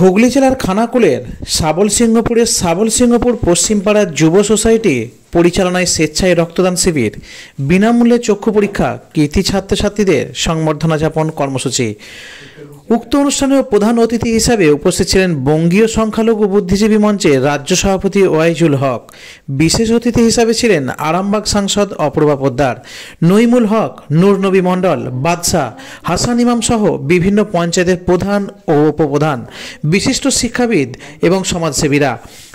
হুগলি জেলার খানাকুলের সাবলসিংহপুর পশ্চিমপাড়ার যুব সোসাইটি পরিচালনায় স্বেচ্ছায় রক্তদান শিবির, বিনামূল্যে চক্ষু পরীক্ষা, কৃতি ছাত্রছাত্রীদের সংবর্ধনা যাপন কর্মসূচি। উক্ত অনুষ্ঠানে প্রধান অতিথি হিসাবে উপস্থিত ছিলেন বঙ্গীয় সংখ্যালঘু বুদ্ধিজীবী মঞ্চের রাজ্য সভাপতি ওয়াইজুল হক। বিশেষ অতিথি হিসাবে ছিলেন আরামবাগ সাংসদ অপূর্বা পোদ্দার, নইমুল হক, নূর নবী মণ্ডল, বাদশাহ, হাসান ইমাম সহ বিভিন্ন পঞ্চায়েতের প্রধান ও উপপ্রধান, বিশিষ্ট শিক্ষাবিদ এবং সমাজসেবীরা।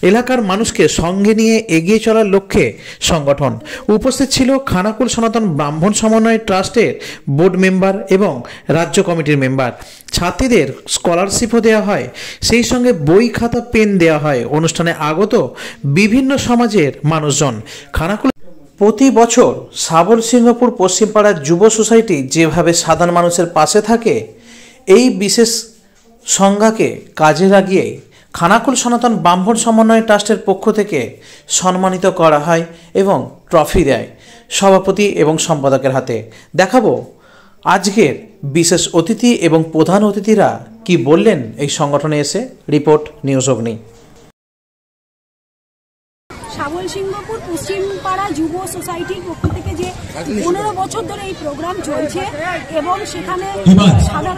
এলাকার মানুষকে সঙ্গে নিয়ে এগিয়ে চলার লক্ষ্যে সংগঠন। উপস্থিত ছিল খানাকুল সনাতন ব্রাহ্মণ সমন্বয় ট্রাস্টের বোর্ড মেম্বার এবং রাজ্য কমিটির মেম্বার। ছাত্রীদের স্কলারশিপও দেওয়া হয়, সেই সঙ্গে বই, খাতা, পেন দেওয়া হয়। অনুষ্ঠানে আগত বিভিন্ন সমাজের মানুষজন। খানাকুল প্রতি বছর সাবলসিংহপুর পশ্চিমপাড়ার যুব সোসাইটি যেভাবে সাধারণ মানুষের পাশে থাকে, এই বিশেষ সংজ্ঞাকে কাজে লাগিয়ে খানাকুল সনাতন ব্রাহ্মণ সমন্বয় ট্রাস্টের পক্ষ থেকে সম্মানিত করা হয় এবং ট্রফি দেয় সভাপতি এবং সম্পাদকের হাতে। দেখাবো আজকের বিশেষ অতিথি এবং প্রধান অতিথিরা কি বললেন এই সংগঠনে এসে। রিপোর্ট নিউজ অগ্নি। সাবলসিংহপুর পশ্চিমপাড়া যুব সোসাইটির পক্ষ থেকে যে 15 বছর ধরে এই প্রোগ্রাম চলছে এবং সেখানে সাধারণ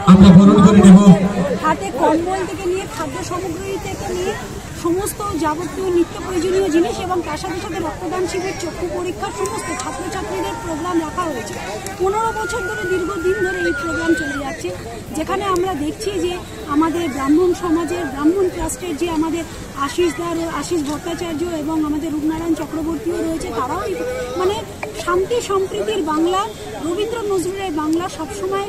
হাতে কম্বল থেকে নিয়ে খাদ্য সামগ্রী থেকে নিয়ে সমস্ত যাবতীয় নিত্য প্রয়োজনীয় জিনিস এবং তার সাথে সাথে রক্তদান শিবির, চক্ষু পরীক্ষা, সমস্ত ছাত্রছাত্রীদের প্রোগ্রাম রাখা হয়েছে। 15 বছর ধরে, দীর্ঘদিন ধরে এই প্রোগ্রাম চলে যাচ্ছে, যেখানে আমরা দেখছি যে আমাদের ব্রাহ্মণ সমাজের ব্রাহ্মণ ট্রাস্টের যে আমাদের আশিস ভট্টাচার্য এবং আমাদের রূপনারায়ণ চক্রবর্তীও রয়েছে, তারাও মানে শান্তি সম্প্রীতির বাংলা, রবীন্দ্র নজরুলের বাংলা সবসময়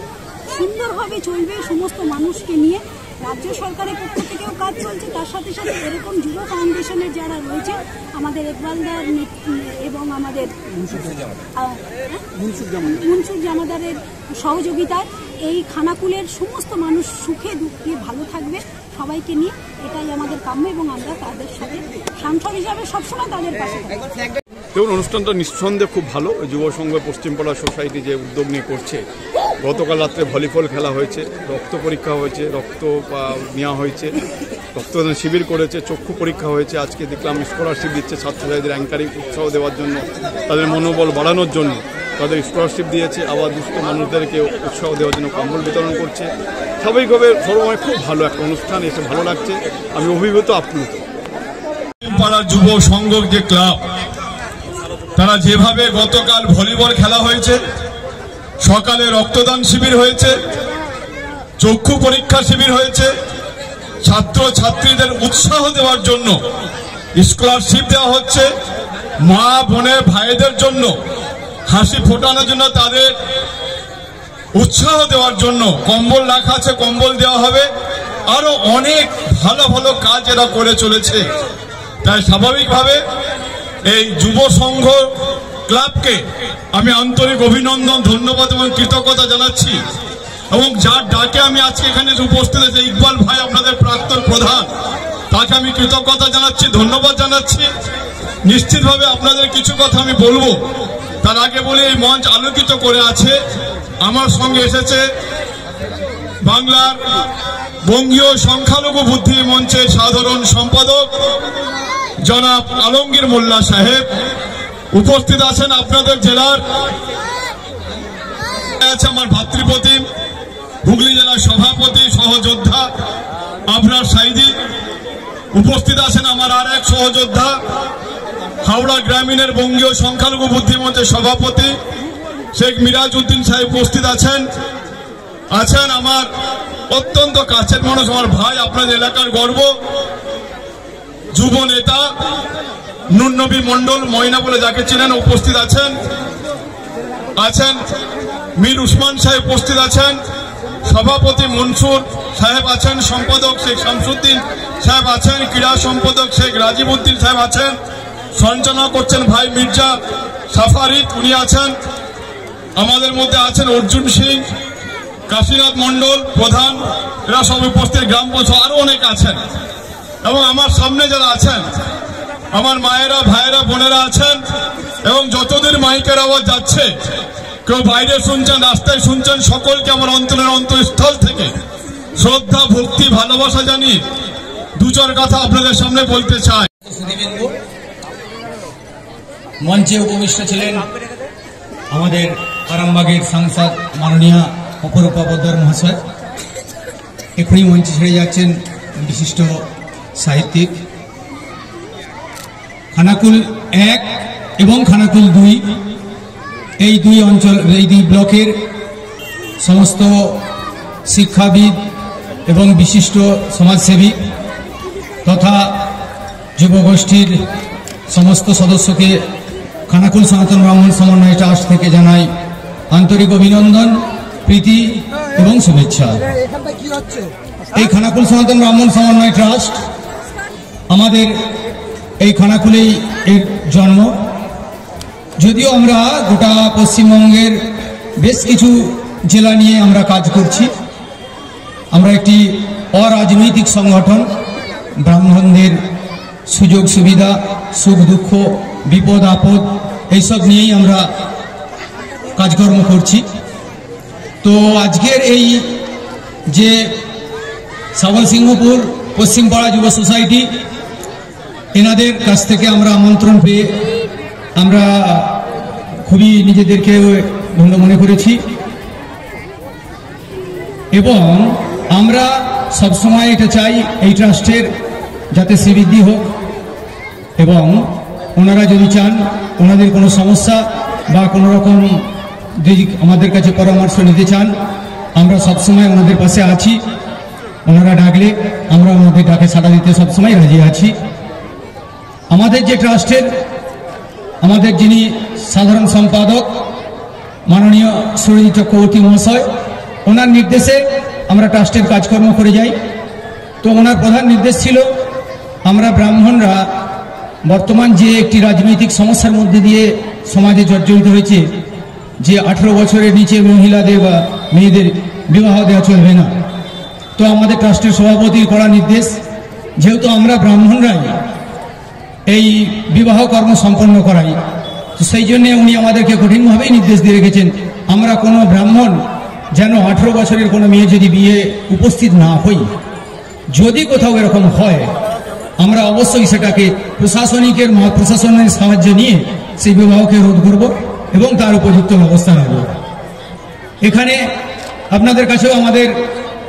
সুন্দরভাবে চলবে সমস্ত মানুষকে নিয়ে। রাজ্য সরকারের পক্ষ থেকেও কাজ চলছে, তার সাথে সাথে এরকম যুব ফাউন্ডেশনের যারা রয়েছে আমাদের একবালদার এবং আমাদের মুনসুর জামাদারের সহযোগিতায় এই খানাকুলের সমস্ত মানুষ সুখে দুঃখে ভালো থাকবে, সবাইকে নিয়ে এটাই আমাদের কাম্য এবং আমরা তাদের সাথে সাংসদ হিসাবে সবসময় তাদের পাশে থাকবো। দেখুন, অনুষ্ঠানটা নিঃসন্দেহে খুব ভালো। যুব সংঘ পশ্চিমপাড়া সোসাইটি যে উদ্যোগ নিয়ে করছে, গতকাল রাত্রে ভলিবল খেলা হয়েছে, রক্ত পরীক্ষা হয়েছে, রক্ত নেওয়া হয়েছে, রক্তদান শিবির করেছে, চক্ষু পরীক্ষা হয়েছে। আজকে দেখলাম স্কলারশিপ দিচ্ছে ছাত্রছাত্রীদের, অ্যাঙ্কারিং উৎসাহ দেওয়ার জন্য, তাদের মনোবল বাড়ানোর জন্য তাদের স্কলারশিপ দিয়েছে। আবার দুস্থ মানুষদেরকে উৎসাহ দেওয়ার জন্য কম্বল বিতরণ করছে। স্বাভাবিকভাবে সর্বময় খুব ভালো একটা অনুষ্ঠান, এসে ভালো লাগছে। আমি অভিভূত, আপ্লুত। পাড়ার যুব সংঘ যে ক্লাব, তারা যেভাবে গতকাল ভলিবল খেলা হয়েছে, সকালে রক্তদান শিবির হয়েছে, চক্ষু পরীক্ষা শিবির হয়েছে, ছাত্র ছাত্রীদের উৎসাহ দেওয়ার জন্য স্কলারশিপ দেওয়া হচ্ছে, মা বোনের ভাইদের জন্য হাসি ফোটানোর জন্য, তাদের উৎসাহ দেওয়ার জন্য কম্বল রাখা আছে, কম্বল দেওয়া হবে। আরো অনেক ভালো ভালো কাজ এরা করে চলেছে। তাই স্বাভাবিকভাবে এই যুব সংঘ ক্লাবকে আমি আন্তরিক অভিনন্দন, ধন্যবাদ এবং কৃতজ্ঞতা জানাচ্ছি। এবং যার ডাকে আমি আজকে এখানে উপস্থিত আছি, ইকবাল ভাই, আপনাদের প্রাক্তন প্রধান, তাকে আমি কৃতজ্ঞতা জানাচ্ছি, ধন্যবাদ জানাচ্ছি। নিশ্চিতভাবে আপনাদের কিছু কথা আমি বলবো, তার আগে বলে এই মঞ্চ আলোকিত করে আছে। আমার সঙ্গে এসেছে বাংলার বঙ্গীয় সংখ্যালঘু বুদ্ধি মঞ্চের সাধারণ সম্পাদক জনাব আলমগীর মোল্লা সাহেব। উপস্থিত আছেন আপনাদের জেলার আছে আমার ভাতৃপ্রতিম হুগলি জেলার সভাপতি সহযোদ্ধা আবরার সাইদি। উপস্থিত আছেন আমার আর এক সহযোদ্ধা হাওড়া গ্রামীণের বঙ্গীয় সংখ্যালঘু বুদ্ধি মঞ্চের সভাপতি শেখ মিরাজ উদ্দিন সাহেব। উপস্থিত আছেন আমার অত্যন্ত কাছের মানুষ, আমার ভাই, আপনাদের এলাকার গর্ব, যুব নেতা নূর নবী মণ্ডল, ময়না বলে যাকে চিনেন, উপস্থিত আছেন মীর উসমান সাহেব, উপস্থিত আছেন সভাপতি মনসুর সাহেব আছেন, সম্পাদক শেখ শামসুদ্দিন সাহেব আছেন, ক্রীড়া সম্পাদক শেখ রাজীব উদ্দিন সাহেব আছেন, সঞ্চালনা করছেন ভাই মির্জা সাফারিদ, উনি আছেন। আমাদের মধ্যে আছেন অর্জুন সিং, কাশীনাথ মণ্ডল প্রধান, এরা সব উপস্থিত, গ্রাম পঞ্চায়েত আরো অনেক আছেন। এবং আমার সামনে যারা আছেন, আমার মায়েরা, ভাইয়েরা, বোনেরা আছেন। এবং যতদিন মাইকের আওয়াজ যাচ্ছে, কেউ বাইরে শুনছেন, রাস্তায় শুনছেন, সকলকে আমার অন্তরের অন্তঃস্থল থেকে শ্রদ্ধা, ভক্তি, ভালোবাসা জানিয়ে দুজন কথা আপনাদের সামনে বলতে চাই। মঞ্চে উপবিষ্ট ছিলেন আমাদের আরামবাগের সাংসদ মাননীয় অপরূপা পোদ্দার মহাশয়। এখনই মঞ্চে ছেড়ে যাচ্ছেন বিশিষ্ট সাহিত্যিক। খানাকুল 1 এবং খানাকুল 2 এই দুই অঞ্চল, এই দুই ব্লকের সমস্ত শিক্ষাবিদ এবং বিশিষ্ট সমাজসেবী তথা যুবগোষ্ঠীর সমস্ত সদস্যকে খানাকুল সনাতন ব্রাহ্মণ সমন্বয় ট্রাস্ট থেকে জানাই আন্তরিক অভিনন্দন, প্রীতি এবং শুভেচ্ছা। এই খানাকুল সনাতন ব্রাহ্মণ সমন্বয় ট্রাস্ট আমাদের এই খানাকুলেই এর জন্ম। যদিও আমরা গোটা পশ্চিমবঙ্গের বেশ কিছু জেলা নিয়ে আমরা কাজ করছি। আমরা একটি অরাজনৈতিক সংগঠন, ব্রাহ্মণদের সুযোগ সুবিধা, সুখ দুঃখ, বিপদ আপদ এইসব নিয়েই আমরা কাজকর্ম করছি। তো আজকের এই যে সাবলসিংহপুর পশ্চিমপাড়া যুব সোসাইটি, এনাদের কাছ থেকে আমরা আমন্ত্রণ পেয়ে আমরা খুবই নিজেদেরকে ধন্য মনে করেছি এবং আমরা সবসময় এটা চাই এই ট্রাস্টের যাতে শ্রীবৃদ্ধি হোক এবং ওনারা যদি চান ওনাদের কোনো সমস্যা বা কোনো রকম যদি আমাদের কাছে পরামর্শ নিতে চান, আমরা সবসময় ওনাদের পাশে আছি। ওনারা ডাকলে আমরা ওনাদের ডাকে সাড়া দিতে সবসময় রাজি আছি। আমাদের যে ট্রাস্টের আমাদের যিনি সাধারণ সম্পাদক মাননীয় সুরজিৎ চক্রবর্তী মহাশয়, ওনার নির্দেশে আমরা ট্রাস্টের কাজকর্ম করে যাই। তো ওনার প্রধান নির্দেশ ছিল আমরা ব্রাহ্মণরা বর্তমান যে একটি রাজনৈতিক সমস্যার মধ্যে দিয়ে সমাজে জর্জরিত হয়েছে যে 18 বছরের নিচে মহিলাদের বা মেয়েদের বিবাহ দেওয়া চলবে না। তো আমাদের ট্রাস্টের সভাপতির করা নির্দেশ, যেহেতু আমরা ব্রাহ্মণরাই এই বিবাহ কর্ম সম্পন্ন করাই, তো সেই জন্য উনি আমাদেরকে কঠিনভাবেই নির্দেশ দিয়ে রেখেছেন আমরা কোনো ব্রাহ্মণ যেন 18 বছরের কোনো মেয়ে যদি বিয়ে উপস্থিত না হই, যদি কোথাও এরকম হয় আমরা অবশ্যই সেটাকে প্রশাসনের সাহায্য নিয়ে সেই বিবাহকে রোধ করব এবং তার উপযুক্ত ব্যবস্থা নেব। এখানে আপনাদের কাছেও আমাদের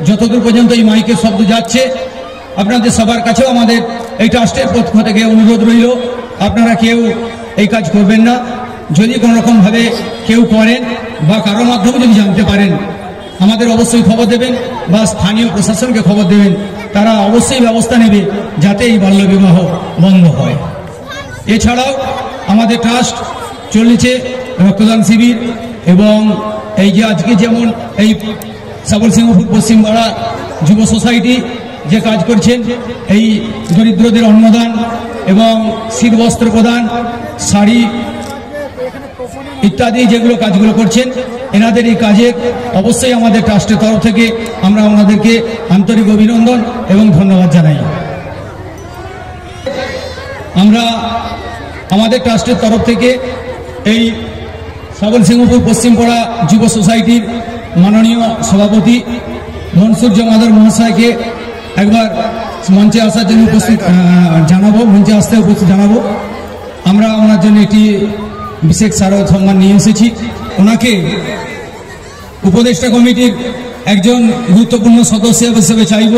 যতদূর পর্যন্ত এই মাইকের শব্দ যাচ্ছে, আপনাদের সবার কাছেও আমাদের এই ট্রাস্টের পক্ষ থেকে অনুরোধ রইল, আপনারা কেউ এই কাজ করবেন না। যদি কোনো রকমভাবে কেউ করেন বা কারোর মাধ্যমে যদি জানতে পারেন আমাদের অবশ্যই খবর দেবেন বা স্থানীয় প্রশাসনকে খবর দেবেন, তারা অবশ্যই ব্যবস্থা নেবে যাতে এই বাল্যবিবাহ বন্ধ হয়। এছাড়াও আমাদের ট্রাস্ট চলেছে রক্তদান শিবির এবং এই যে আজকে যেমন এই সাবলসিংহপুর পশ্চিমপাড়া যুব সোসাইটি যে কাজ করছেন, এই দরিদ্রদের অন্নদান এবং শীত বস্ত্র প্রদান, শাড়ি ইত্যাদি যেগুলো কাজগুলো করছেন, এনাদের এই কাজের অবশ্যই আমাদের ট্রাস্টের তরফ থেকে আমরা ওনাদেরকে আন্তরিক অভিনন্দন এবং ধন্যবাদ জানাই। আমরা আমাদের ট্রাস্টের তরফ থেকে এই সাবলসিংহপুর পশ্চিমপাড়া যুব সোসাইটির মাননীয় সভাপতি মনসুর জমাদার মহাশয়কে একবার মঞ্চে আসার জন্য উপস্থিত জানাবো, মঞ্চে আসতে উপস্থিত জানাবো। আমরা ওনার জন্য একটি বিশেষ স্মারক সম্মান নিয়ে এসেছি। ওনাকে উপদেষ্টা কমিটির একজন গুরুত্বপূর্ণ সদস্য হিসেবে চাইব,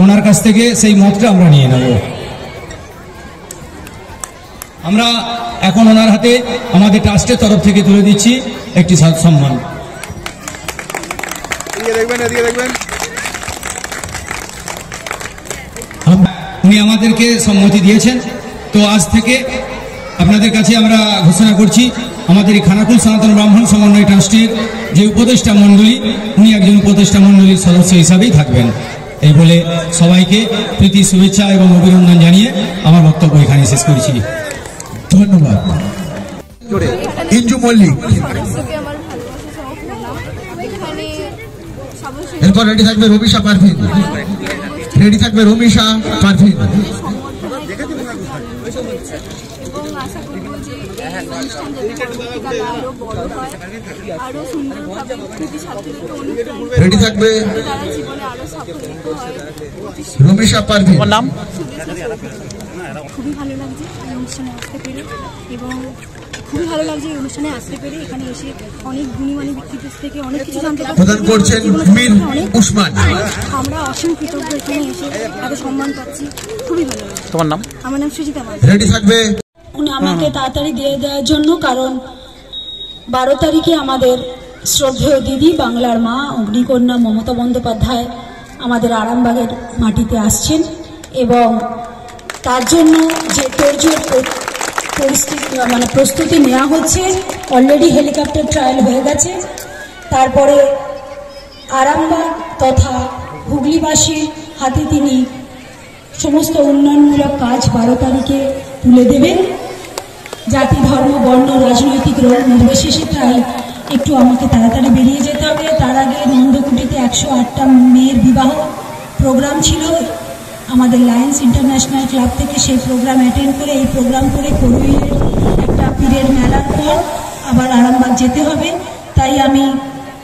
ওনার কাছ থেকে সেই মতটা আমরা নিয়ে নেব। আমরা এখন ওনার হাতে আমাদের ট্রাস্টের তরফ থেকে তুলে দিচ্ছি একটি সম্মান। উনি আমাদেরকে সম্মতি দিয়েছেন। তো আজ থেকে আপনাদের কাছে আমরা ঘোষণা করছি আমাদের এই খানাকুল সনাতন ব্রাহ্মণ সমন্বয় ট্রাস্টের যে উপদেষ্টা মণ্ডলী, উনি একজন উপদেষ্টা মণ্ডলীর সদস্য হিসাবেই থাকবেন। এই বলে সবাইকে প্রীতি শুভেচ্ছা এবং অভিনন্দন জানিয়ে আমার বক্তব্য এখানে শেষ করছি। ধন্যবাদ। ইঞ্জু মল্লিক, এরপর রেডি থাকবে রবিশা পারভিন, রেডি থাকবে রমিশা পারভিন। এবং আশা বলবো যে এই অনুষ্ঠান যাতে পরবর্তীকালে আরো বড় হয়, আরো সুন্দরভাবে কৃতি ছাত্রদেরকে অনুপ্রাণিত রেডি থাকবে তারা জীবনে আরো সাফল্যিত হয়। রমেশা পারভিন। তোমার নাম? খুবই ভালো লাগছে এই অনুষ্ঠানে আসতে পেরে, এবং খুবই ভালো লাগছে এই অনুষ্ঠানে আসতে পেরে। এখানে এসে অনেক গুণীমানী ব্যক্তিদের থেকে অনেক কিছু জানতে পারছি। প্রদান করছেন মির উসমান। আমরা অসীম কৃতজ্ঞ এখানে এসে এত সম্মান পাচ্ছি, খুবই ভালো লাগছে। তোমার নাম? আমার নাম সুজিতা মাঝি। রেডি থাকবে উনি আমাকে তাড়াতাড়ি দিয়ে দেওয়ার জন্য, কারণ 12 তারিখে আমাদের শ্রদ্ধেয় দিদি বাংলার মা অগ্নিকন্যা মমতা বন্দ্যোপাধ্যায় আমাদের আরামবাগের মাটিতে আসছেন, এবং তার জন্য যে তোড়জোড় প্রস্তুতি নেওয়া হচ্ছে। অলরেডি হেলিকপ্টার ট্রায়াল হয়ে গেছে। তারপরে আরামবাগ তথা হুগলিবাসীর হাতে তিনি সমস্ত উন্নয়নমূলক কাজ 12 তারিখে তুলে দেবেন। জাতি ধর্ম বর্ণ রাজনৈতিক রং নির্বিশেষে, তাই একটু আমাকে তাড়াতাড়ি বেরিয়ে যেতে হবে। তার আগে নন্দকুটিতে 108টা মেয়ের বিবাহ প্রোগ্রাম ছিল আমাদের লায়ন্স ইন্টারন্যাশনাল ক্লাব থেকে। সেই প্রোগ্রাম অ্যাটেন্ড করে এই প্রোগ্রাম করে করুইয়ের একটা পীরের মেলার পর আবার আরামবাগ যেতে হবে। তাই আমি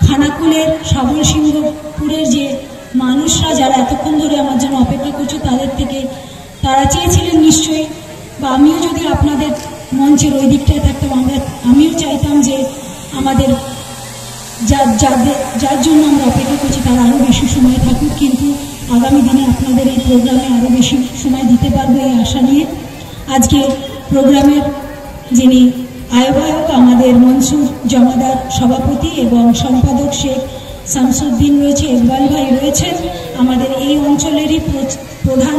খানাকুলের সাবল সিংহপুরের যে মানুষরা যারা এতক্ষণ ধরে আমার জন্য অপেক্ষা করছে, তাদের থেকে তারা চেয়েছিলেন নিশ্চয়ই, বা আমিও যদি আপনাদের মঞ্চের ওই দিকটায় থাকতাম, আমিও চাইতাম যে আমাদের যার জন্য আমরা অপেক্ষা করছি তারা আরও বেশি সময় থাকুক, কিন্তু আগামী দিনে আপনাদের এই প্রোগ্রামে আরও বেশি সময় দিতে পারবো এই আশা নিয়ে। আজকে প্রোগ্রামের যিনি আহ্বায়ক আমাদের মনসুর জমাদার সভাপতি এবং সম্পাদক শেখ শামসুদ্দিন রয়েছে, ইকবাল ভাই রয়েছেন, আমাদের এই অঞ্চলেরই প্রধান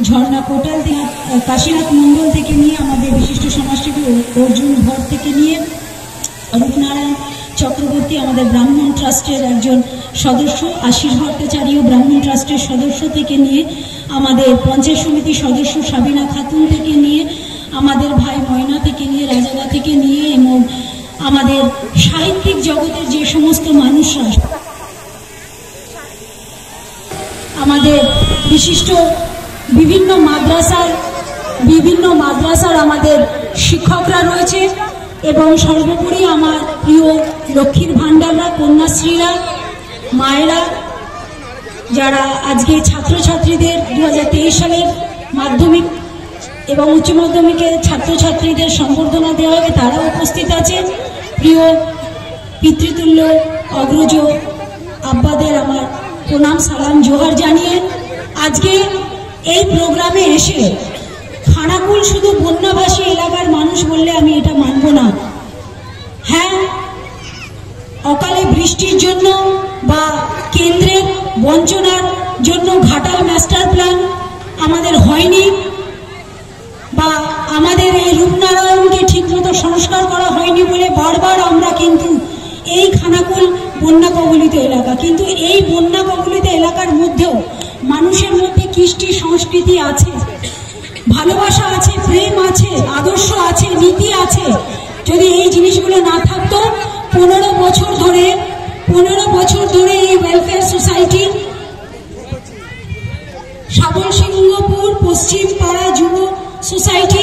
ঝর্ণা কোটাল কাশীনাথ মণ্ডল থেকে নিয়ে আমাদের বিশিষ্ট সমাজসেবী অর্জুন ভর থেকে নিয়ে রূপনারায়ণ চক্রবর্তী আমাদের ব্রাহ্মণ ট্রাস্টের একজন সদস্য, আশিস ভট্টাচার্য ব্রাহ্মণ ট্রাস্টের সদস্য থেকে নিয়ে আমাদের পঞ্চায়েত সমিতির সদস্য সাবিনা খাতুন থেকে নিয়ে আমাদের ভাই ময়না থেকে নিয়ে রাজাদা থেকে নিয়ে, এবং আমাদের সাহিত্যিক জগতের যে সমস্ত মানুষরা, আমাদের বিশিষ্ট বিভিন্ন মাদ্রাসার আমাদের শিক্ষকরা রয়েছে, এবং সর্বোপরি আমার প্রিয় লক্ষ্মীর ভাণ্ডাররা, কন্যাশ্রীরা, মায়েরা, যারা আজকে ছাত্রছাত্রীদের 2023 সালের মাধ্যমিক এবং উচ্চ মাধ্যমিকের ছাত্রছাত্রীদের সম্বর্ধনা দেওয়া হবে, তারা উপস্থিত আছেন। প্রিয় পিতৃতুল্য অগ্রজ আব্বাদের আমার প্রণাম সালাম জোহার জানিয়ে আজকে এই প্রোগ্রামে এসে খানাকুল শুধু বন্যাভাসী এলাকার মানুষ বললে আমি এটা মানব না। হ্যাঁ, অকালে বৃষ্টির জন্য বা কেন্দ্রের বঞ্চনার জন্য ঘাটাল মাস্টার প্ল্যান আমাদের হয়নি, বা আমাদের এই রূপনারায়ণকে ঠিকমতো সংস্কার করা হয়নি বলে বারবার আমরা কিন্তু এই খানাকুল বন্যা কবলিত এলাকা, কিন্তু এই বন্যা কবলিত এলাকার মধ্যেও মানুষের মধ্যে কৃষ্টি সংস্কৃতি আছে, ভালোবাসা আছে, প্রেম আছে, আদর্শ আছে, নীতি আছে। যদি এই জিনিসগুলো না থাকতো, 15 বছর ধরে এই ওয়েলফেয়ার সোসাইটি সাবল সিংহপুর পশ্চিম পাড়া যুব সোসাইটি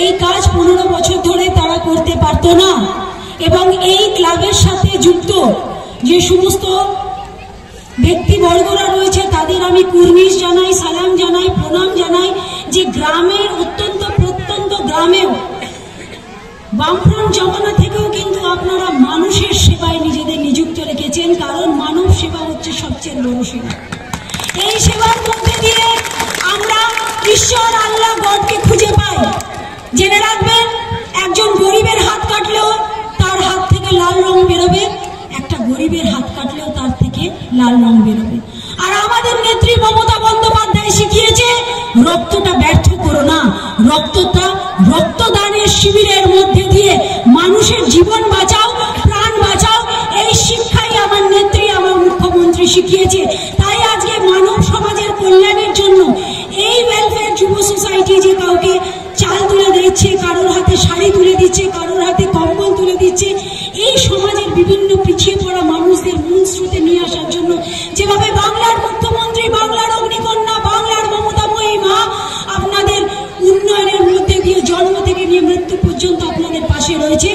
এই কাজ 15 বছর ধরে তারা করতে পারতো না। এবং এই ক্লাবের সাথে যুক্ত যে সমস্ত ব্যক্তিবর্গরা রয়েছে তাদের আমি কুর্নিশ জানাই, সালাম জানাই, প্রণাম জানাই, যে গ্রামের অত্যন্ত প্রত্যন্ত গ্রামেও বামফ্রন্ট জমানা থেকেও কিন্তু আপনারা মানুষের সেবায় নিজেদের নিযুক্ত রেখেছেন, কারণ মানব সেবা হচ্ছে সবচেয়ে বড় সেবা। এই সেবার মধ্যে দিয়ে আমরা ঈশ্বর আল্লাহ গডকে খুঁজে পাই। জেনে রাখবেন, একজন গরিবের হাত কাটলেও তার হাত থেকে লাল রং বেরোবে, একটা গরিবের হাত কাটলেও তার থেকে লাল রং বেরোবে। আর আমাদের নেত্রী মমতা বন্দ্যোপাধ্যায় শিখিয়েছে, রক্তটা ব্যর্থ করো না, রক্তদানের শিবিরের মধ্যে দিয়ে মানুষের জীবন বাঁচাও, প্রাণ বাঁচাও। এই শিক্ষাই আমার নেত্রী, আমার মুখ্যমন্ত্রী শিখিয়েছে। তাই আজকে মানব সমাজের কল্যাণের জন্য এই ওয়েলফেয়ার যুব সোসাইটি যে কাউকে চাল তুলে দিচ্ছে, কারোর হাতে শাড়ি তুলে দিচ্ছে, কারোর হাতে কম্বল তুলে দিচ্ছে, এই সমাজের বিভিন্ন পিছিয়ে পড়া মানুষদের মূল স্রোতে নিয়ে আসার জন্য যেভাবে বাংলার মুখ্যমন্ত্রী, বাংলার অগ্নিকন্যা, বাংলার মমতাময়ী মা আপনাদের উন্নয়নের মধ্যে দিয়ে জন্ম থেকে নিয়ে মৃত্যু পর্যন্ত রয়েছে,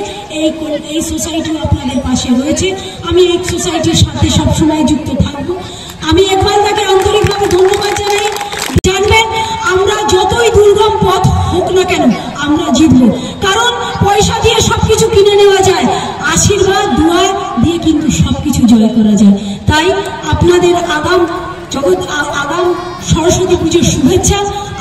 এই সোসাইটিও আপনাদের পাশে রয়েছে। আমি এই সোসাইটির সাথে সবসময় যুক্ত থাকবো। আমি একবার তাকে আন্তরিকভাবে ধন্যবাদ জানাই। জানবেন, আমরা যতই দুর্গম পথ হোক না কেন আমরা জিতবো, কারণ পয়সা দিয়ে সবকিছু কিনে নেওয়া যায়, আশীর্বাদ দোয়া দিয়ে কিন্তু সবকিছু জয় করা যায়। তাই আপনাদের আগাম সরস্বতী পুজোর শুভেচ্ছা,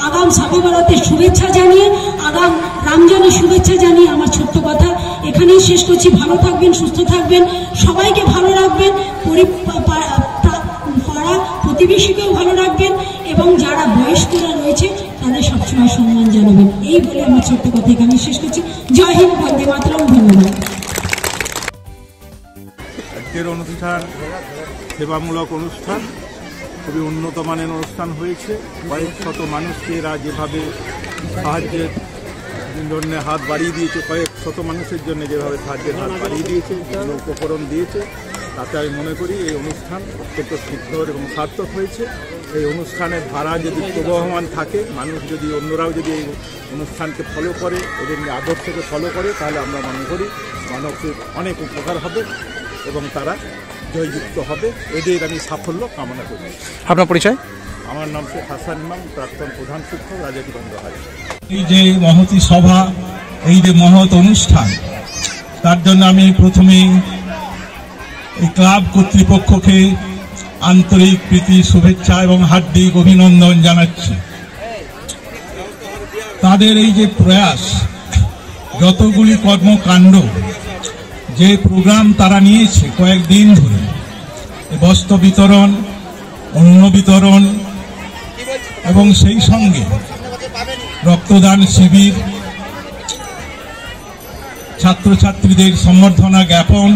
আগাম সাবে বারাতের শুভেচ্ছা জানিয়ে, আগাম রমজানের শুভেচ্ছা জানিয়ে আমার ছোট্ট কথা এখানেই শেষ করছি। ভালো থাকবেন, সুস্থ থাকবেন, সবাইকে ভালো রাখবেন, পাড়া প্রতিবেশীকেও ভালো রাখবেন এবং যারা বয়স্করা রয়েছে তাদের সবসময় সম্মান জানাবেন। এই বলে আমার ছোট্ট কথা এখানে শেষ করছি। জয় হিন্দ, বন্দে মাতরম। ধন্যবাদ। আজকের অনুষ্ঠান সেবামূলক অনুষ্ঠান, খুবই উন্নত মানের অনুষ্ঠান হয়েছে। কয়েক শত মানুষকে এরা যেভাবে সাহায্যের জন্য হাত বাড়িয়ে দিয়েছে, কয়েক শত মানুষের জন্য যেভাবে সাহায্যের হাত বাড়িয়ে দিয়েছে, যেগুলো উপকরণ দিয়েছে, তাতে আমি মনে করি এই অনুষ্ঠান অত্যন্ত সুন্দর এবং সার্থক হয়েছে। এই অনুষ্ঠানের ধারা যদি প্রবহমান থাকে, মানুষ যদি অন্যরাও যদি এই অনুষ্ঠানকে ফলো করে, এদের আদর্শকে ফলো করে, তাহলে আমরা মনে করি মানবের অনেক উপকার হবে এবং তারা জয়যুক্ত হবে। এদের আমি সাফল্য কামনা করি। আপনার পরিচয়? আমার নাম শেখ হাসান ইমাম, প্রাক্তন প্রধান শিক্ষক, রাজাজীবন্দ হাজি। এই যে মহতি সভা, এই যে মহৎ অনুষ্ঠান, তার জন্য আমি প্রথমেই এই ক্লাব কর্তৃপক্ষকে আন্তরিক প্রীতি, শুভেচ্ছা এবং হার্দিক অভিনন্দন জানাচ্ছি। তাদের এই যে প্রয়াস, যতগুলি কর্মকাণ্ড, যে প্রোগ্রাম তারা নিয়েছে কয়েকদিন ধরে, বস্ত্র বিতরণ, অন্ন বিতরণ এবং সেই সঙ্গে রক্তদান শিবির, ছাত্রছাত্রীদের সম্বর্ধনা জ্ঞাপন,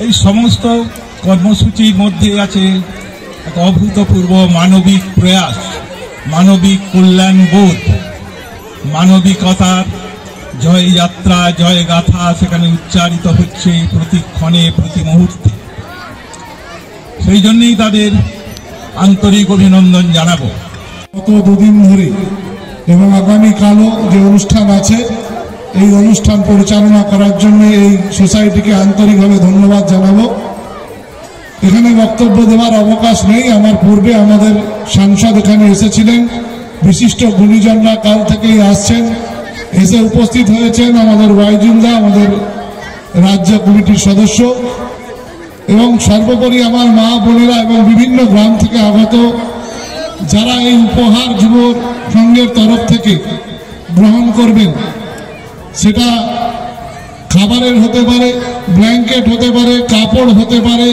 এই সমস্ত কর্মসূচির মধ্যে আছে এক অভূতপূর্ব মানবিক প্রয়াস, মানবিক কল্যাণ বোধ, মানবিকতার জয় যাত্রা, জয় গাথা সেখানে উচ্চারিত হচ্ছে প্রতিক্ষণে, প্রতি মুহূর্তে। সেই জন্যই তাদের আন্তরিক অভিনন্দন জানাবো। গত দুদিন ধরে এবং আগামীকালও যে অনুষ্ঠান আছে, এই অনুষ্ঠান পরিচালনা করার জন্য এই সোসাইটিকে আন্তরিকভাবে ধন্যবাদ জানাবো। এখানে বক্তব্য দেওয়ার অবকাশ নেই। আমার পূর্বে আমাদের সাংসদ এখানে এসেছিলেন, বিশিষ্ট গুণীজনরা কাল থেকেই আসছেন, এসে উপস্থিত হয়েছেন। আমাদের ওয়াইজুলদা, আমাদের রাজ্য কমিটির সদস্য, এবং সর্বোপরি আমার মা বোনেরা এবং বিভিন্ন গ্রাম থেকে আগত যারা এই উপহার যুব সংঘের তরফ থেকে গ্রহণ করবেন, সেটা খাবারের হতে পারে, ব্ল্যাঙ্কেট হতে পারে, কাপড় হতে পারে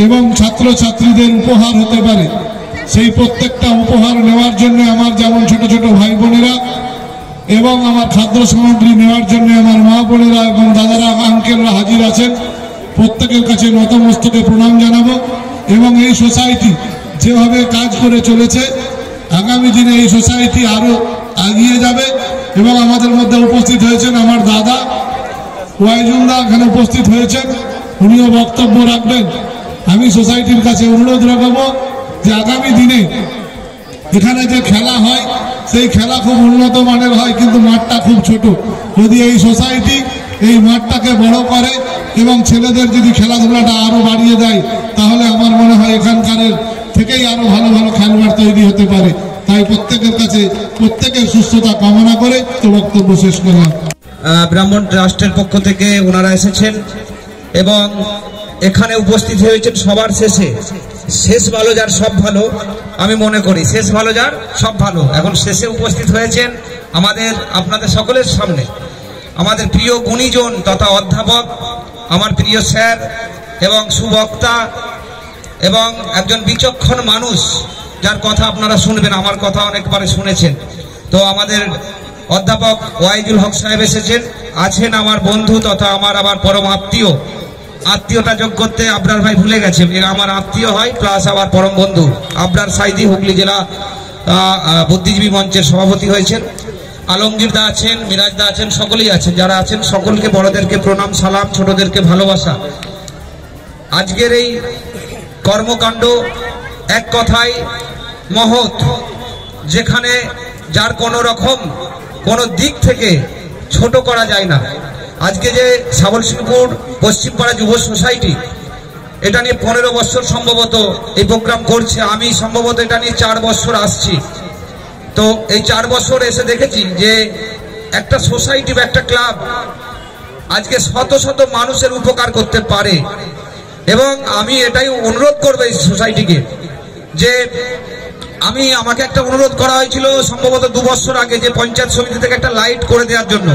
এবং ছাত্রছাত্রীদের উপহার হতে পারে। সেই প্রত্যেকটা উপহার নেওয়ার জন্য আমার যেমন ছোট ছোট ভাই বোনেরা এবং আমার খাদ্য সামগ্রী নেওয়ার জন্য আমার মা বোনেরা এবং দাদারা, আঙ্কেলরা হাজির আছেন, প্রত্যেকের কাছে নতমস্তকে প্রণাম জানাবো। এবং এই সোসাইটি যেভাবে কাজ করে চলেছে, আগামী দিনে এই সোসাইটি আরো এগিয়ে যাবে। এবং আমাদের মধ্যে উপস্থিত হয়েছেন আমার দাদা ওয়াইজুলদা, এখানে উপস্থিত হয়েছেন, উনিও বক্তব্য রাখবেন। আমি সোসাইটির কাছে অনুরোধ রাখবো যে আগামী দিনে এখানে যে খেলা হয়, সেই খেলা খুব উন্নত মানের হয়, কিন্তু মাঠটা খুব ছোট। যদি এই সোসাইটি এই মাঠটাকে বড় করে এবং ছেলেদের যদি খেলাধুলাটা আরো বাড়িয়ে দেয়, তাহলে আমার মনে হয় এখানকার থেকেই আরো ভালো ভালো খেলোয়াড় তৈরি হতে পারে। তাই প্রত্যেকের কাছে প্রত্যেকের সুস্থতা কামনা করে তো বক্তব্য শেষ করলাম। ব্রাহ্মণ ট্রাস্টের পক্ষ থেকে ওনারা এসেছেন এবং এখানে উপস্থিত হয়েছেন সবার শেষে। শেষ ভালো যার সব ভালো, আমি মনে করি শেষ ভালো যার সব ভালো। এখন শেষে উপস্থিত হয়েছেন আমাদের আপনাদের সকলের সামনে আমাদের প্রিয় গুণীজন তথা অধ্যাপক, আমার প্রিয় স্যার এবং সুবক্তা এবং একজন বিচক্ষণ মানুষ, যার কথা আপনারা শুনবেন, আমার কথা অনেকবারে শুনেছেন। তো আমাদের অধ্যাপক ওয়াইজুল হক সাহেব এসেছেন, আছেন আমার বন্ধু তথা আমার আবার পরম আত্মীয়। আত্মীয়তা যোগ করতে আবরার ভাই ভুলে গেছে, আমার আত্মীয় হয় প্লাস আবার পরম বন্ধু আবরার সাইদি, হুগলি জেলা বুদ্ধিজীবী মঞ্চের সভাপতি হয়েছেন। আলমগীর দা আছেন, মিরাজ দা আছেন, সকলেই আছেন। যারা আছেন সকলকে বড়দেরকে প্রণাম, সালাম, ছোটদেরকে ভালোবাসা। আজকের এই কর্মকাণ্ড এক কথায় মহৎ, যেখানে যার কোনো রকম কোনো দিক থেকে ছোট করা যায় না। আজকে যে সাবলসিংপুর পশ্চিমপাড়া যুব সোসাইটি এটা নিয়ে 15 বছর সম্ভবত এই প্রোগ্রাম করছে, আমি সম্ভবত এটা নিয়ে 4 বছর আসছি। তো এই 4 বছর এসে দেখেছি যে একটা সোসাইটি বা একটা ক্লাব আজকে শত শত মানুষের উপকার করতে পারে। এবং আমি এটাই অনুরোধ করবো এই সোসাইটিকে যে আমাকে একটা অনুরোধ করা হয়েছিল সম্ভবত 2 বছর আগে যে পঞ্চায়েত সমিতি থেকে একটা লাইট করে দেওয়ার জন্য।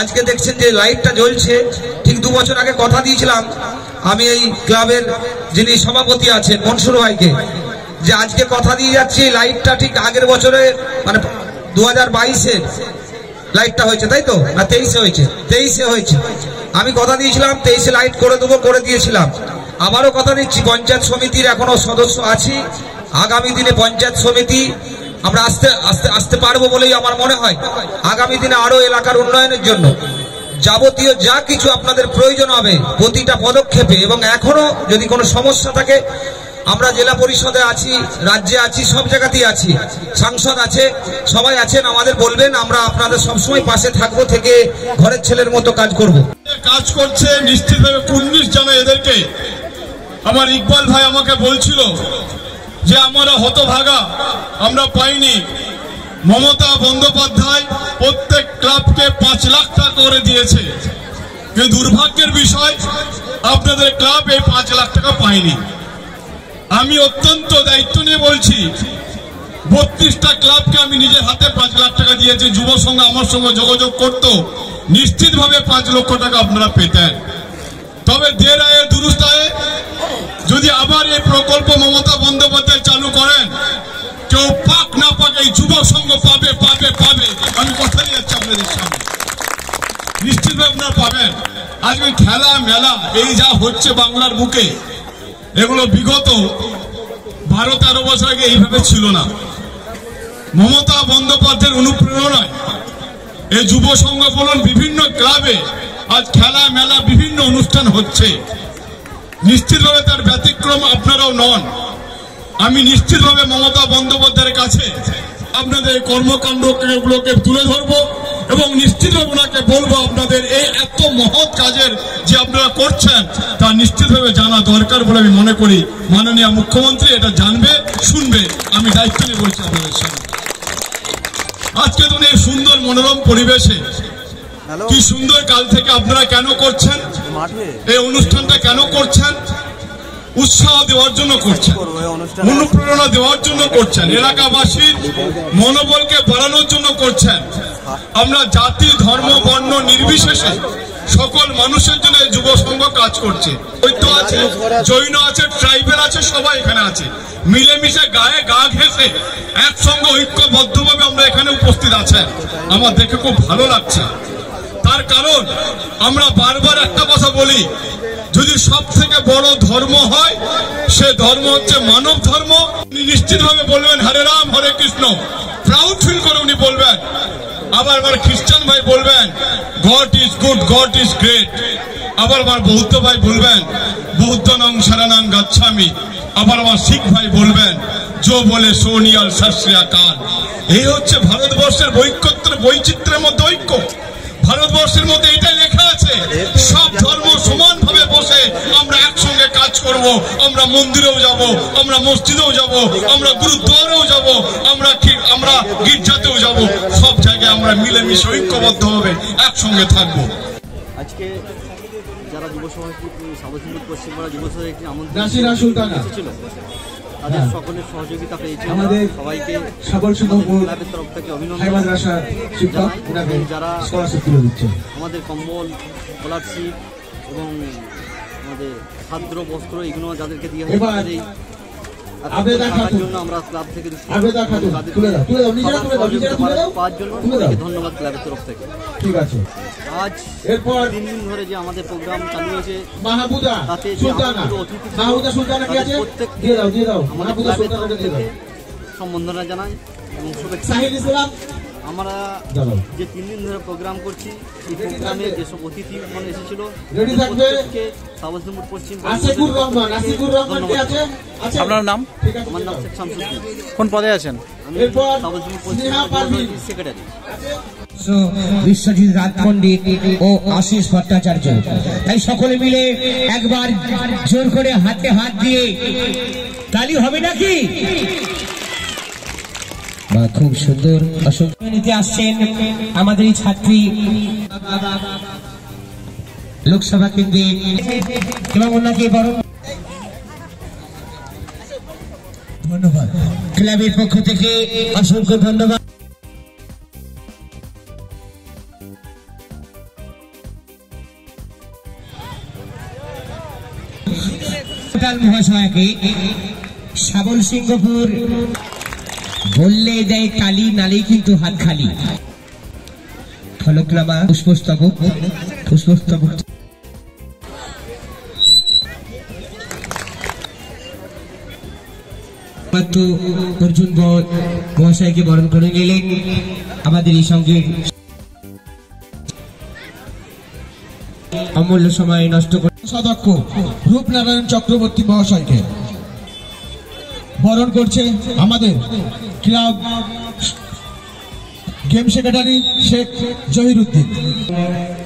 আজকে দেখছেন যে লাইটটা জ্বলছে। ঠিক 2 বছর আগে কথা দিয়েছিলাম আমি এই ক্লাবের যিনি সভাপতি আছেন মনসুর ভাইকে, যে আজকে কথা দিয়ে যাচ্ছি লাইটটা ঠিক আগের বছরে মানে 2022-এ লাইটটা হয়েছে, তাই তো না 23-এ হয়েছে? 23-এ হয়েছে। আমি কথা দিয়েছিলাম 23-এ লাইট করে দেবো, করে দিয়েছিলাম। আবারও কথা দিচ্ছি পঞ্চায়েত সমিতির এখনো সদস্য আছি, আগামী দিনে পঞ্চায়েত সমিতি আমরা আসতে পারবো বলেই আমার মনে হয়। আগামী দিনে আরো এলাকার উন্নয়নের জন্য যাবতীয় যা কিছু আপনাদের প্রয়োজন হবে প্রতিটা পদক্ষেপে, এবং এখনো যদি কোনো সমস্যা থাকে আমরা জেলা পরিষদে আছি, রাজ্যে আছি, সব জায়গাতেই আছি, সাংসদ আছে, সবাই আছেন, আমাদের বলবেন, আমরা আপনাদের সবসময় পাশে থাকবো, থেকে ঘরের ছেলের মতো কাজ করব। কাজ করছে নিশ্চিতভাবে 19 জানা এদেরকে। আমার ইকবাল ভাই আমাকে বলছিল যে আমরা হতভাগা, আমরা পাইনি। মমতা বন্দ্যোপাধ্যায় প্রত্যেক ক্লাবকে 5 লাখ টাকা করে দিয়েছে, কিন্তু দুর্ভাগ্যের বিষয় আপনাদের ক্লাব এই 5 লাখ টাকা পায়নি। আমি অত্যন্ত দায়িত্ব নিয়ে বলছি 32টা ক্লাবকে আমি নিজের হাতে 5 লাখ টাকা দিয়েছি। যুব সংঘ আমার সঙ্গে যোগাযোগ করত, নিশ্চিতভাবে 5 লক্ষ টাকা আপনারা পেতেন। তবে দের আয়ে দুরুস্ত আয়ে যদি আবার এই প্রকল্প মমতা বন্দ্যোপাধ্যায় চালু করেন, কেউ পাক না পাক এই যুব সংঘ পাবে পাবে পাবে, আমি কথা দিয়ে যাচ্ছি আপনাদের সামনে, নিশ্চিতভাবে আপনারা পাবেন। আজকে খেলা মেলা এই যা হচ্ছে বাংলার বুকে, এগুলো বিগত 12-13 বছর আগে এইভাবে ছিল না। মমতা বন্দ্যোপাধ্যায়ের অনুপ্রেরণায় এই যুব সংঘ বলুন বিভিন্ন ক্লাবে আজ খেলা মেলা বিভিন্ন অনুষ্ঠান হচ্ছে। নিশ্চিতভাবে তার ব্যতিক্রম আপনারাও নন। আমি নিশ্চিতভাবে মমতা বন্দ্যোপাধ্যায়ের কাছে আপনাদের এই কর্মকাণ্ডগুলোকে তুলে ধরবো এবং নিশ্চিতভাবে ওনাকে বলবো আপনাদের এই এত মহৎ কাজের যে আপনারা করছেন তা নিশ্চিতভাবে জানা দরকার বলে আমি মনে করি। মাননীয় মুখ্যমন্ত্রী এটা জানবে, শুনবে, আমি দায়িত্ব নিয়ে বলছি আপনাদের সামনে। আজকে তো এই সুন্দর মনোরম পরিবেশে কি সুন্দর কাল থেকে আপনারা কেন করছেন এই অনুষ্ঠানটা, কেন করছেন? উৎসাহ দেওয়ার জন্য করছেন, অনুপ্রেরণা দেওয়ার জন্য করছেন, এলাকাবাসীর মনোবলকে বাড়ানোর জন্য করছেন। আমরা জাতি ধর্ম বর্ণ নির্বিশেষে সকল মানুষের জন্য যুব সংঘ কাজ করছে। বৈদ্য আছে, জৈন আছে, ট্রাইবেল আছে, সবাই এখানে আছে। মিলেমিশে গায়ে গা ঘেঁষে একসঙ্গে ঐক্যবদ্ধভাবে আমরা এখানে উপস্থিত আছেন। আমার দেখে খুব ভালো লাগছে। তার কারণ আমরা বারবার একটা কথা বলি, যদি সব থেকে বড় ধর্ম হয় সে ধর্ম হচ্ছে মানব ধর্ম। উনি নিশ্চিতভাবে বলবেন হরে রাম হরে কৃষ্ণ, প্রাউড ফিল করে উনি বলবেন। আবার আমার খ্রিস্টান ভাই বলবেন god is good, god is great. আবার আমার বৌদ্ধ ভাই বলবেন বৌদ্ধ নং শরণং গচ্ছামি। আবার আমার শিখ ভাই বলবেন জো বলে সোনিয়াল শাস্ত্রিয়াকাল। এই হচ্ছে ভারতবর্ষের বৈচিত্র্যের মধ্যে ঐক্য। ভারতবর্ষের মধ্যে এটাই লেখা আছে, সব ধর্ম সমানভাবে বসে আমরা একসঙ্গে কাজ করব। আমরা মন্দিরেও যাব, আমরা মসজিদেও যাব, আমরা গুরুদ্বারেও যাব, আমরা গির্জাতেও যাব, সব জায়গায় আমরা মিলেমিশে ঐক্যবদ্ধভাবে একসঙ্গে থাকবো। আজকে যারা যুব সমাজটি সাবলসিংপুর পশ্চিমপাড়া যুব সোসাইটি আমন্ত্রণ এসেছিল, তাদের সকলের সহযোগিতা পেয়েছে। আমাদের সবাইকে ক্লাবের তরফ থেকে অভিনন্দন জানাই। যারা আমাদের কম্বল, স্কলারশিপ এবং আমাদের খাদ্য বস্ত্র এগুলো যাদেরকে দিয়ে থাকার জন্য আমরা ক্লাব থেকে পাওয়ার জন্য ধন্যবাদ ক্লাবের তরফ থেকে। ঠিক আছে, আজ 3 দিন ধরে যে আমাদের প্রোগ্রাম চালু হয়েছে তাতে সম্বর্ধনা জানাই এবং শুভেচ্ছা। আমরা যে 3 দিন ধরে প্রোগ্রাম করছি, এই প্রোগ্রামে যেসব অতিথি এসেছিল সাবলসিংপুর পশ্চিম। আপনার নাম? আমার নাম শেখ শামসুদ্দিন। কোন পদে আছেন? আমি সাবলসিংপুর পশ্চিম সেক্রেটারি। বিশ্বজিৎ রাজ পণ্ডিত ও আশিস ভট্টাচার্য। তাই সকলে মিলে একবার জোর করে হাতে হাত দিয়ে তালি হবে নাকি? খুব সুন্দর। অসংখ্য নিতে আসছেন আমাদের এই ছাত্রী লোকসভা কেন্দ্রে এবং ওনাকে বরং ধন্যবাদ। ক্লাবের পক্ষ থেকে অসংখ্য ধন্যবাদ। মহাশয়কে শ্যাবল সিংহপুর বললে দেয় তালি, নালেই কিন্তু হাত খালি। ফলকনামা পুষ্পস্তবক অর্জুন মহাশয়কে বরণ করে নিলেন আমাদের এই সঙ্গে অমূল্য সময় নষ্ট করে সদক্ষ রূপনারায়ণ চক্রবর্তী মহাশয়কে বরণ করছে আমাদের club game secretary Sheikh Zahiruddin.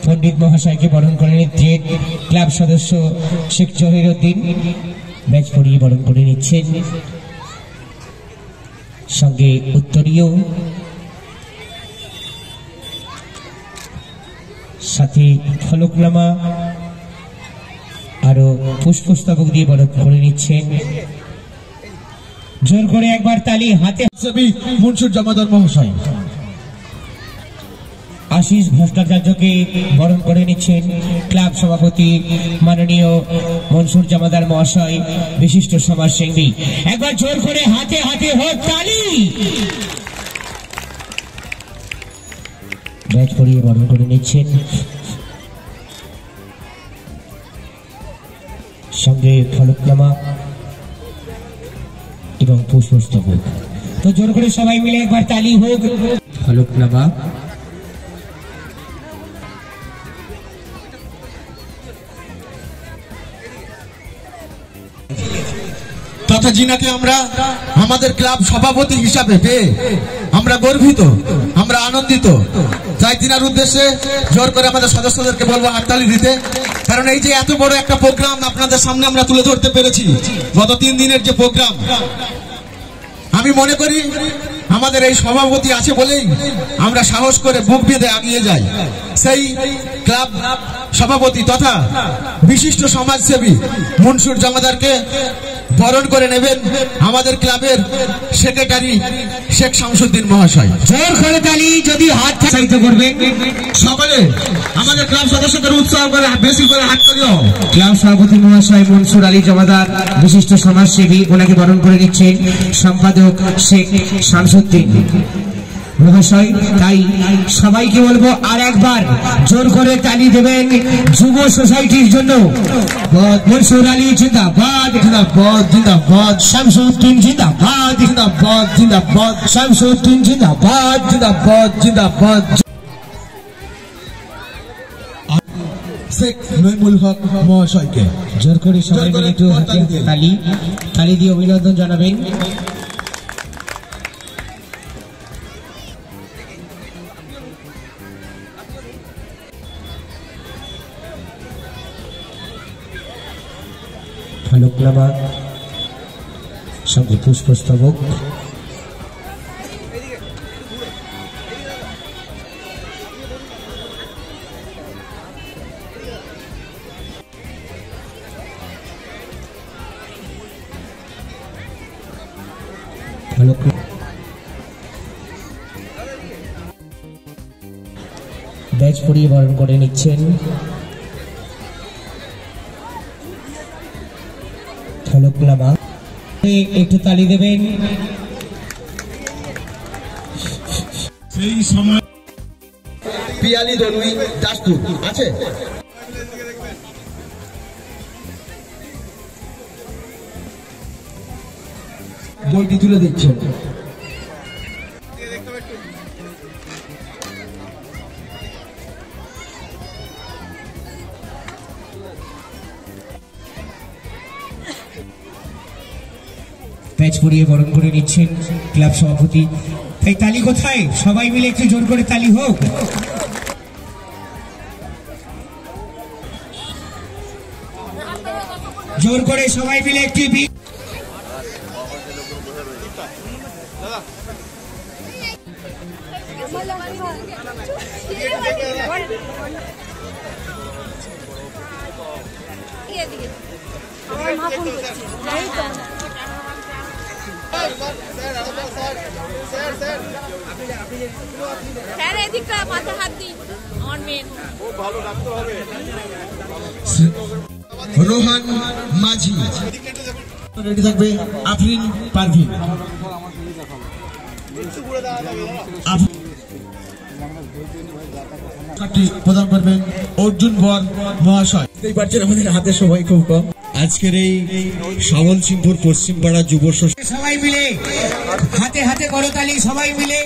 পণ্ডিত মহাশয়কে বরণ করে নিচ্ছেন ক্লাব সদস্য শেখ জহিরুদ্দিন। ব্যাচ পরিয়ে বরণ করে নিচ্ছেন সঙ্গে উত্তরীয়, সাথে ফলকনামা আরো পুষ্পস্তবক দিয়ে বরণ করে নিচ্ছেন। জোর করে একবার তালি হাতে। মনসুর জামাদার মহাশয় আশিস ভট্টাচার্যকে বরণ করে নিচ্ছেন ক্লাব সভাপতি মাননীয় মনসুর জামাদার মহাশয়, বিশিষ্ট সমাজসেবী। একবার জোর করে হাতে হাতে হোক তালি। ব্যাচ পরিয়ে বরণ করে নিচ্ছেন সঙ্গে ফলকনামা এবং পুষ্পস্তবক। তো জোর করে সবাই মিলে একবার তালি হোক। ফলকনামা তথা যিনাকে আমরা আমাদের ক্লাব সভাপতি হিসাবে পেয়ে আমরা গর্বিত, আমরা আনন্দিত। তাই তিনার উদ্দেশ্যে জোর করে আমাদের সদস্যদেরকে বলবো হাততালি দিতে, কারণ এই যে এত বড় একটা প্রোগ্রাম আপনাদের সামনে আমরা তুলে ধরতে পেরেছি, গত 3 দিনের যে প্রোগ্রাম, আমি মনে করি আমাদের এই সভাপতি আছে বলেই আমরা সাহস করে বুক বেঁধে এগিয়ে যাই। সেই ক্লাব সভাপতি তথা বিশিষ্ট সমাজসেবী মনসুর জামাদারকে বরণ করে নেবেন আমাদের ক্লাবের সেক্রেটারি শেখ শামসুদ্দিন মহাশয়। জোর করে তালি যদি হাত চাইতে করবেন সকলে আমাদের ক্লাব সদস্যদের উৎসাহ করে বেশি করে হাত তালি হোক। ক্লাব সভাপতি মহাশয় মনসুর আলী জমাদার, বিশিষ্ট সমাজসেবী, ওনাকে বরণ করে নিচ্ছেন সম্পাদক শেখ শামসুদ্দিন মহাশয়। তাই সবাইকে বলবো আর একবার জোর করে তালি দেবেন যুব সোসাইটির জন্য। মনসুর আলী জিন্দাবাদ, জিন্দাবাদ, জিন্দাবাদ। শামসুদ্দিন জিন্দাবাদ, জিন্দাবাদ, জিন্দাবাদ। শামসুদ্দিন জিন্দাবাদ, জিন্দাবাদ, জিন্দাবাদ। শেখ নইমুল হক মহাশয়কে জোর করে সবাই মিলে একটু তালি দিয়ে অভিনন্দন জানাবেন। ফলকনামা সঙ্গে পুষ্পস্তবক। ব্যাচ পরিয়ে বরণ করে নিচ্ছেন ফলকনামা। একটু তালি দেবেন। সেই সময় পিয়ালি দলুই দাসপুর আছে, বইটি তুলে দিচ্ছেন। ব্যাচ পরিয়ে বরণ করে নিচ্ছেন ক্লাব সভাপতি তাই তালি কোথায়? সবাই মিলে একটু জোর করে তালি হোক। জোর করে সবাই মিলে একটি স্যার এদিকটা মাথা হাত দিন, আমার মেয়ে খুব ভালো ডাক্তার হবে। রোহান মাঝি রেডি থাকবে, আফরিন পারভিন প্রদান করবেন অর্জুন বর মহাশয়। দেখতে পাচ্ছেন আমাদের হাতে সময় খুব কম। আজকের এই সাবলসিংপুর পশ্চিমপাড়া যুব সবাই মিলে হাতে হাতে করতালি, সবাই মিলে